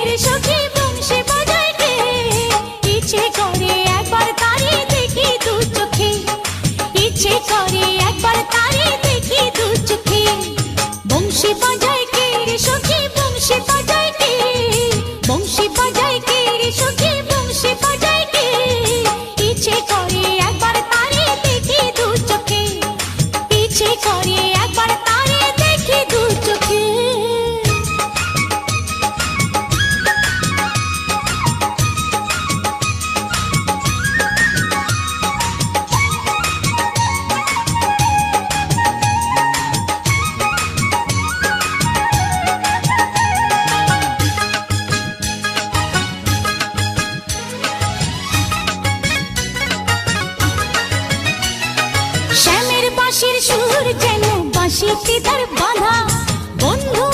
রে সখী বংশী বাজায় কে, ইচ্ছে করে একবার তারে দেখি দু চোখে, ইচ্ছে করে একবার তারে দেখি দু চোখে। বংশী বাজায় কে রে সখী বংশী বাজায় কে, বংশী বাজায় কে রে সখী বংশী বাজায় কে, ইচ্ছে করে একবার তারে দেখি দু চোখে, ইচ্ছে করে একবার তারে দেখি দু চোখে। শ্যামের বাঁশির সুর যেন বাঁশিতে তার বাঁধা, বন্ধু